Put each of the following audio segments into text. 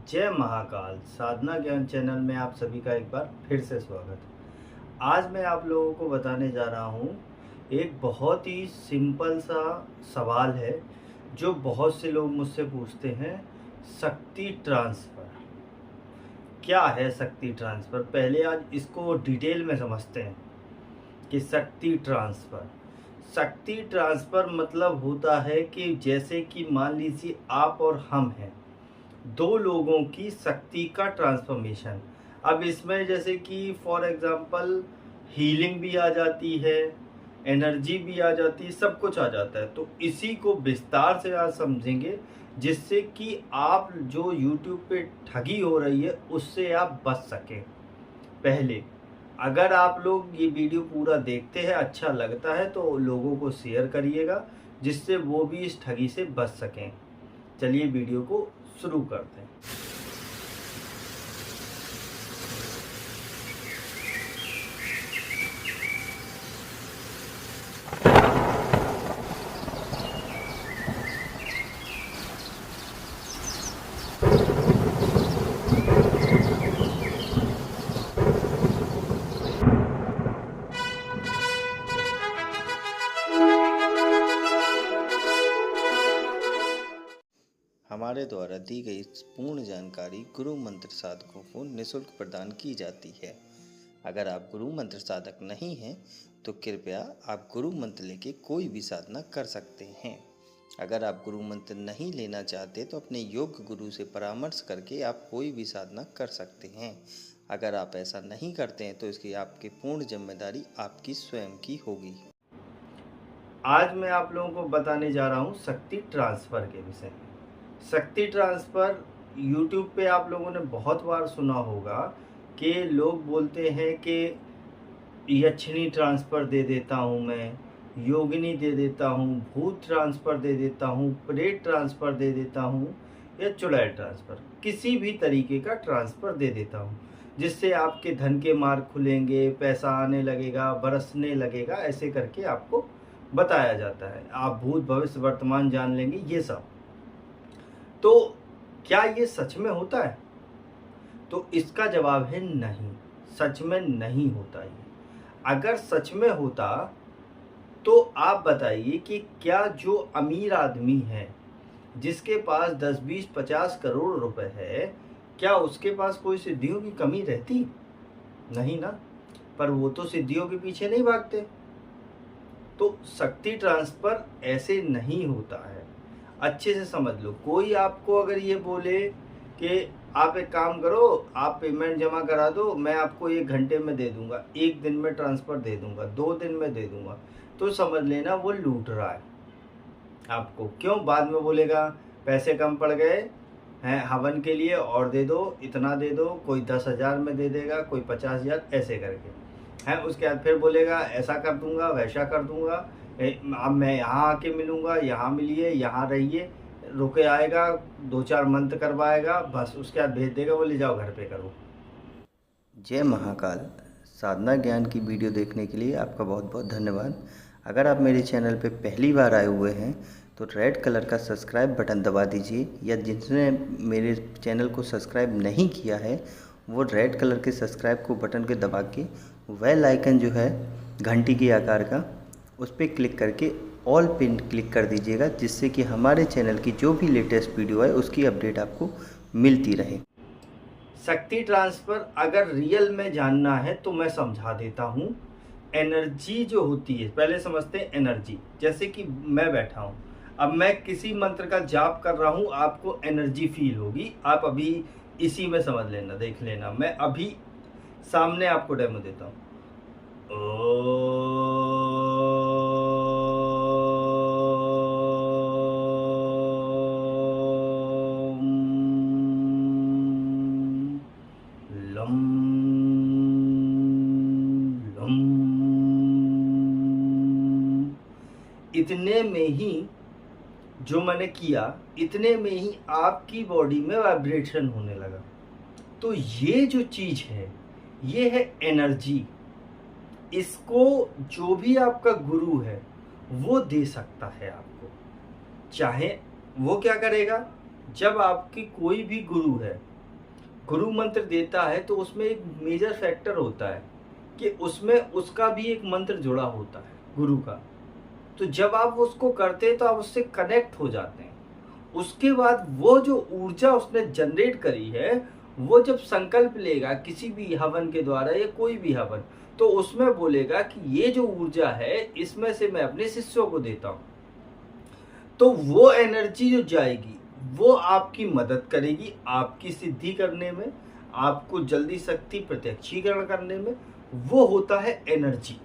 जय महाकाल साधना ज्ञान चैनल में आप सभी का एक बार फिर से स्वागत है। आज मैं आप लोगों को बताने जा रहा हूँ एक बहुत ही सिंपल सा सवाल है जो बहुत से लोग मुझसे पूछते हैं। शक्ति ट्रांसफ़र क्या है? शक्ति ट्रांसफ़र पहले आज इसको डिटेल में समझते हैं कि शक्ति ट्रांसफ़र मतलब होता है कि जैसे कि मान लीजिए आप और हम हैं, दो लोगों की शक्ति का ट्रांसफॉर्मेशन। अब इसमें जैसे कि फॉर एग्जांपल हीलिंग भी आ जाती है, एनर्जी भी आ जाती है, सब कुछ आ जाता है। तो इसी को विस्तार से आज समझेंगे जिससे कि आप जो YouTube पे ठगी हो रही है उससे आप बच सकें। पहले अगर आप लोग ये वीडियो पूरा देखते हैं, अच्छा लगता है तो लोगों को शेयर करिएगा जिससे वो भी इस ठगी से बच सकें। चलिए वीडियो को शुरू करते हैं। हमारे द्वारा दी गई पूर्ण जानकारी गुरु मंत्र साधकों को निःशुल्क प्रदान की जाती है। अगर आप गुरु मंत्र साधक नहीं हैं तो कृपया आप गुरु मंत्र लेके कोई भी साधना कर सकते हैं। अगर आप गुरु मंत्र नहीं लेना चाहते तो अपने योग्य गुरु से परामर्श करके आप कोई भी साधना कर सकते हैं। अगर आप ऐसा नहीं करते हैं तो इसकी आपकी पूर्ण जिम्मेदारी आपकी स्वयं की होगी। आज मैं आप लोगों को बताने जा रहा हूँ शक्ति ट्रांसफ़र के विषय में। शक्ति ट्रांसफ़र YouTube पे आप लोगों ने बहुत बार सुना होगा कि लोग बोलते हैं कि यक्षिणी ट्रांसफ़र दे देता हूँ मैं, योगिनी दे देता हूँ, भूत ट्रांसफ़र दे देता हूँ, प्रेत ट्रांसफ़र दे देता हूँ या चुड़ैल ट्रांसफ़र, किसी भी तरीके का ट्रांसफ़र दे देता हूँ जिससे आपके धन के मार्ग खुलेंगे, पैसा आने लगेगा, बरसने लगेगा, ऐसे करके आपको बताया जाता है। आप भूत भविष्य वर्तमान जान लेंगे, ये सब। तो क्या ये सच में होता है? तो इसका जवाब है नहीं, सच में नहीं होता ये। अगर सच में होता तो आप बताइए कि क्या जो अमीर आदमी है जिसके पास 10, 20, 50 करोड़ रुपए है, क्या उसके पास कोई सिद्धियों की कमी रहती? नहीं ना। पर वो तो सिद्धियों के पीछे नहीं भागते। तो शक्ति ट्रांसफ़र ऐसे नहीं होता है। अच्छे से समझ लो। कोई आपको अगर ये बोले कि आप एक काम करो, आप पेमेंट जमा करा दो, मैं आपको 1 घंटे में दे दूंगा, 1 दिन में ट्रांसफ़र दे दूंगा, 2 दिन में दे दूंगा, तो समझ लेना वो लूट रहा है आपको। क्यों? बाद में बोलेगा पैसे कम पड़ गए हैं हवन के लिए और दे दो, इतना दे दो। कोई 10,000 में दे देगा, कोई 50,000, ऐसे करके हैं। उसके बाद फिर बोलेगा ऐसा कर दूंगा, वैसा कर दूंगा, अब मैं यहाँ आके मिलूँगा, यहाँ मिलिए, यहाँ रहिए, रुके आएगा, 2-4 मंत्र करवाएगा, बस उसके बाद भेज देगा, बोले जाओ घर पे करो। जय महाकाल साधना ज्ञान की वीडियो देखने के लिए आपका बहुत बहुत धन्यवाद। अगर आप मेरे चैनल पे पहली बार आए हुए हैं तो रेड कलर का सब्सक्राइब बटन दबा दीजिए, या जिसने मेरे चैनल को सब्सक्राइब नहीं किया है वो रेड कलर के सब्सक्राइब को बटन के दबा के बेल आइकन जो है घंटी के आकार का, उस पर क्लिक करके ऑल पिन क्लिक कर दीजिएगा, जिससे कि हमारे चैनल की जो भी लेटेस्ट वीडियो है उसकी अपडेट आपको मिलती रहे। शक्ति ट्रांसफ़र अगर रियल में जानना है तो मैं समझा देता हूँ। एनर्जी जो होती है, पहले समझते हैं एनर्जी। जैसे कि मैं बैठा हूँ, अब मैं किसी मंत्र का जाप कर रहा हूँ, आपको एनर्जी फील होगी। आप अभी इसी में समझ लेना, देख लेना। मैं अभी सामने आपको डेमो देता हूँ। Lump lump. इतने में ही जो मैंने किया, इतने में ही आपकी बॉडी में वाइब्रेशन होने लगा। तो ये जो चीज़ है ये है एनर्जी। इसको जो भी आपका गुरु है वो दे सकता है आपको। चाहे वो क्या करेगा, जब आपकी कोई भी गुरु है गुरु मंत्र देता है तो उसमें एक मेजर फैक्टर होता है कि उसमें उसका भी एक मंत्र जुड़ा होता है गुरु का। तो जब आप उसको करते हैं तो आप उससे कनेक्ट हो जाते हैं। उसके बाद वो जो ऊर्जा उसने जनरेट करी है, वो जब संकल्प लेगा किसी भी हवन के द्वारा या कोई भी हवन, तो उसमें बोलेगा कि ये जो ऊर्जा है इसमें से मैं अपने शिष्यों को देता हूँ। तो वो एनर्जी जो जाएगी वो आपकी मदद करेगी आपकी सिद्धि करने में, आपको जल्दी शक्ति प्रत्यक्षीकरण करने में। वो होता है एनर्जी।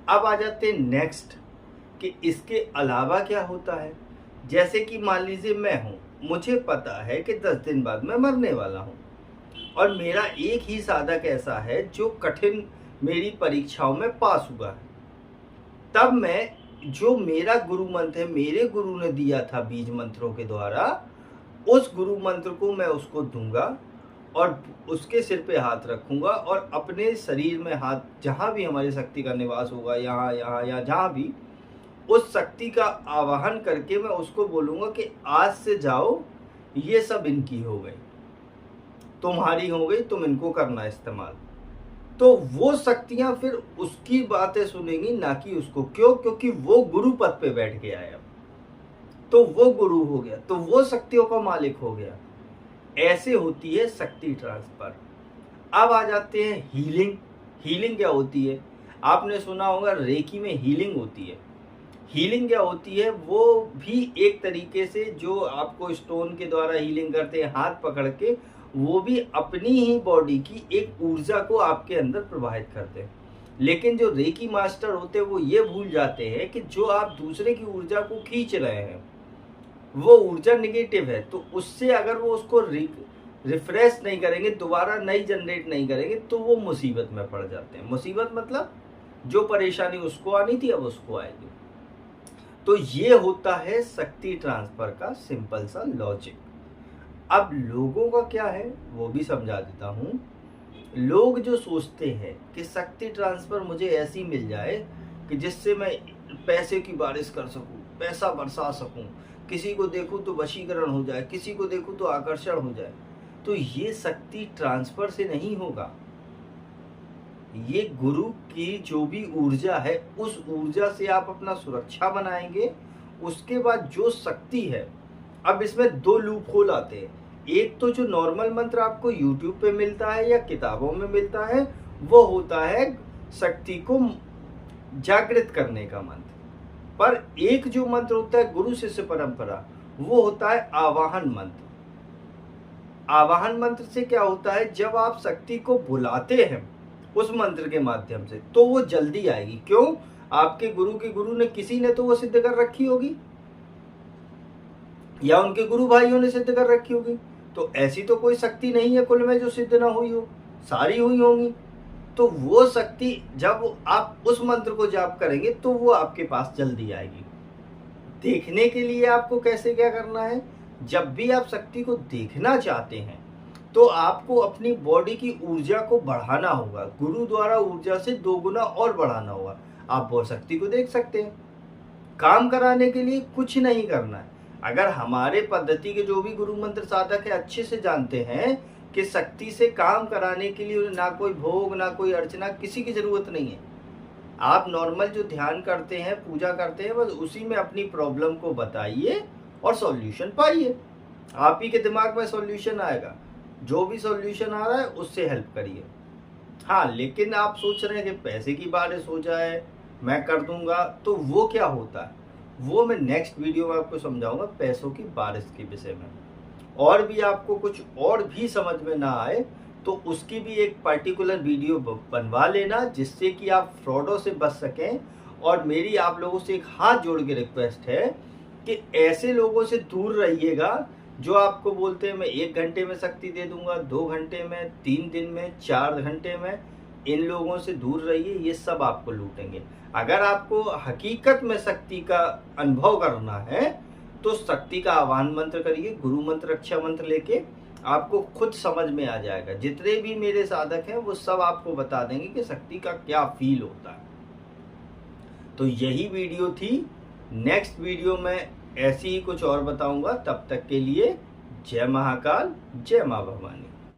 अब आ जाते हैं नेक्स्ट कि इसके अलावा क्या होता है। जैसे कि मान लीजिए मैं हूँ, मुझे पता है कि 10 दिन बाद मैं मरने वाला हूँ और मेरा एक ही साधक ऐसा है जो कठिन मेरी परीक्षाओं में पास हुआ है। तब मैं जो मेरा गुरु मंत्र है, मेरे गुरु ने दिया था बीज मंत्रों के द्वारा, उस गुरु मंत्र को मैं उसको दूंगा और उसके सिर पे हाथ रखूंगा और अपने शरीर में हाथ, जहाँ भी हमारी शक्ति का निवास होगा, यहाँ यहाँ या जहाँ भी, उस शक्ति का आवाहन करके मैं उसको बोलूँगा कि आज से जाओ, ये सब इनकी हो गई, तुम्हारी हो गई, तुम इनको करना इस्तेमाल। तो वो शक्तियां फिर उसकी बातें सुनेंगी, ना कि उसको। क्यों? क्योंकि वो गुरु पद पे बैठ गया है अब, तो वो गुरु हो गया, तो वो शक्तियों का मालिक हो गया। ऐसे होती है शक्ति ट्रांसफर। अब आ जाते हैं हीलिंग। हीलिंग क्या होती है? आपने सुना होगा रेकी में हीलिंग होती है। हीलिंग क्या होती है? वो भी एक तरीके से जो आपको स्टोन के द्वारा हीलिंग करते हैं हाथ पकड़ के, वो भी अपनी ही बॉडी की एक ऊर्जा को आपके अंदर प्रवाहित करते हैं। लेकिन जो रेकी मास्टर होते हैं वो ये भूल जाते हैं कि जो आप दूसरे की ऊर्जा को खींच रहे हैं वो ऊर्जा निगेटिव है, तो उससे अगर वो उसको रिफ्रेश नहीं करेंगे, दोबारा नई जनरेट नहीं करेंगे, तो वो मुसीबत में पड़ जाते हैं। मुसीबत मतलब जो परेशानी उसको आनी थी अब उसको आएगी। तो ये होता है शक्ति ट्रांसफर का सिंपल सा लॉजिक। अब लोगों का क्या है वो भी समझा देता हूँ। लोग जो सोचते हैं कि शक्ति ट्रांसफर मुझे ऐसी मिल जाए कि जिससे मैं पैसे की बारिश कर सकूं, पैसा बरसा सकूं, किसी को देखूं तो वशीकरण हो जाए, किसी को देखूं तो आकर्षण हो जाए, तो ये शक्ति ट्रांसफर से नहीं होगा। ये गुरु की जो भी ऊर्जा है उस ऊर्जा से आप अपना सुरक्षा बनाएंगे। उसके बाद जो शक्ति है, अब इसमें दो लूप होल आते हैं। एक तो जो नॉर्मल मंत्र आपको यूट्यूब पे मिलता है या किताबों में मिलता है, वो होता है शक्ति को जागृत करने का मंत्र। पर एक जो मंत्र होता है गुरु शिष्य परंपरा, वो होता है आवाहन मंत्र। आवाहन मंत्र से क्या होता है? जब आप शक्ति को बुलाते हैं उस मंत्र के माध्यम से, तो वो जल्दी आएगी। क्यों? आपके गुरु के गुरु ने, किसी ने तो वो सिद्ध कर रखी होगी या उनके गुरु भाइयों ने सिद्ध कर रखी होगी। तो ऐसी तो कोई शक्ति नहीं है कुल में जो सिद्ध ना हुई हो, सारी हुई होंगी। तो वो शक्ति जब आप उस मंत्र को जाप करेंगे तो वो आपके पास जल्दी आएगी। देखने के लिए आपको कैसे क्या करना है? जब भी आप शक्ति को देखना चाहते हैं तो आपको अपनी बॉडी की ऊर्जा को बढ़ाना होगा। गुरु द्वारा ऊर्जा से 2 गुना और बढ़ाना होगा। आप वो शक्ति को देख सकते हैं। काम कराने के लिए कुछ नहीं करना है। अगर हमारे पद्धति के जो भी गुरु मंत्र साधक है अच्छे से जानते हैं कि शक्ति से काम कराने के लिए ना कोई भोग, ना कोई अर्चना, किसी की जरूरत नहीं है। आप नॉर्मल जो ध्यान करते हैं, पूजा करते हैं, बस उसी में अपनी प्रॉब्लम को बताइए और सॉल्यूशन पाइए। आप ही के दिमाग में सॉल्यूशन आएगा। जो भी सॉल्यूशन आ रहा है उससे हेल्प करिए। हाँ, लेकिन आप सोच रहे हैं कि पैसे की बारिश हो जाए, मैं कर दूंगा, तो वो क्या होता है वो मैं नेक्स्ट वीडियो में आपको समझाऊंगा, पैसों की बारिश के विषय में। और भी आपको कुछ और भी समझ में ना आए तो उसकी भी एक पर्टिकुलर वीडियो बनवा लेना, जिससे कि आप फ्रॉडों से बच सकें। और मेरी आप लोगों से एक हाथ जोड़ के रिक्वेस्ट है कि ऐसे लोगों से दूर रहिएगा जो आपको बोलते हैं मैं 1 घंटे में शक्ति दे दूंगा, 2 घंटे में, 3 दिन में, 4 घंटे में। इन लोगों से दूर रहिए, ये सब आपको लूटेंगे। अगर आपको हकीकत में शक्ति का अनुभव करना है तो शक्ति का आह्वान मंत्र करिए, गुरु मंत्र, रक्षा मंत्र लेके आपको खुद समझ में आ जाएगा। जितने भी मेरे साधक हैं वो सब आपको बता देंगे कि शक्ति का क्या फील होता है। तो यही वीडियो थी। नेक्स्ट वीडियो में ऐसी ही कुछ और बताऊंगा। तब तक के लिए जय महाकाल, जय मां भवानी।